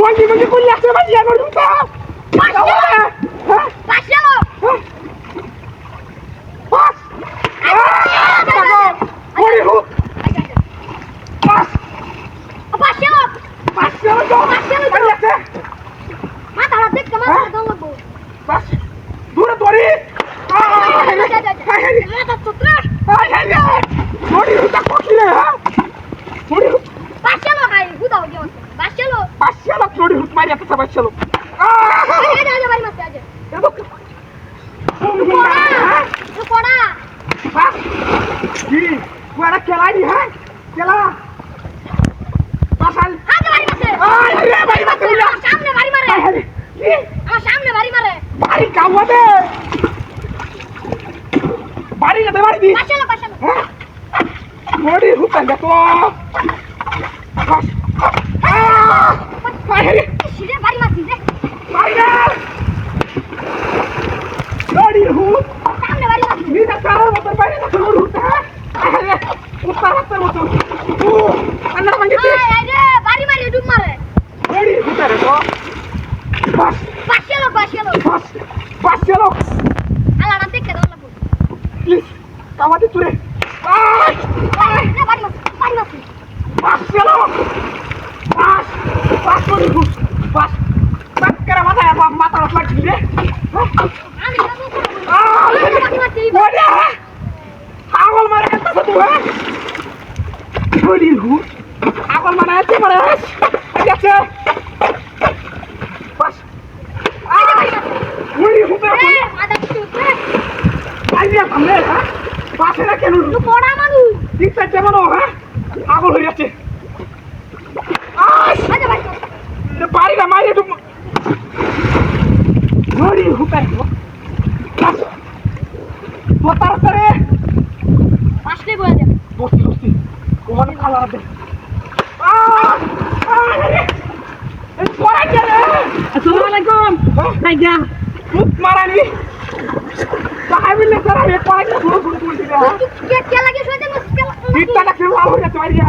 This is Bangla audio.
Mandi mandi kuliah sama dia baru tahu. Pas ya lo. Pas. Mori hu. Pas. Pas ya lo. Pas ya lo. Pas ya lo. Kuliah deh. Mata lo dik kemana dong lo bu. Pas. Dura dori. Mata sutra. Mori hu tak kokile ha. Mori hu. Pas ya lo kayak gue tau gimana. Pas ya lo. Pas ya lo mori hu mari atas pas ya lo. Aja bari mas aja. Lu koda. Pas. Gini, gua ada kela ini ha. Kela. Pasal. Aja bari mas. Bari mas dulu. Saamne bari mare. আমার সামনে বাড়ি মারে বাড়ি কাওয়াতে বাড়ি না বাড়ি দি পাশালো মোড়ি হুতান দেখো সিরে বাড়ি মারছি রে বাড়ি না মোড়ি হুত সামনে বাড়ি মারছি নিটা কারো মত বাইরে না মোড়ি হুত উত্তর হাতের মত ও আন্না মাঙ্গিতে আয় রে বাড়ি মারি ডুব মারে মোড়ি হুতা রে তো বাস পাশালো বাস চলো আলাদা দেখে দাও না প্লিজ কামাতে তুই বাড়ি মারছি বাস চলো বাস মোড়ি হুত বাস বাস করে মাথা লাগি রে আমি যাবো বাড়ি মারছি মোড়ি আগল মারে কত তুই মোড়ি হুত আগল মারে আছে মারে আছে বাস মোড়ি হুত আদা কিছু আইডিয়া সামনে হ্যাঁ বাসে না কেন তো পড়া মানু ঠিক আছে মানো হ্যাঁ আগল হয়ে যাচ্ছে আচ্ছা ভাই বাড়ি না মারি একটু মোড়ি হুকার তো তাড়াতাড়ি আসলে বলে দে বসতি ওখানে খালা আছে আসসালামু আলাইকুম ভাইয়া মারানি তাই মিলে স্যার আমি কয়েকটা শুরু করতে কে লাগে শুয়ে দে দিকটা কেন লাভ হয়ে যাচ্ছে ভাইয়া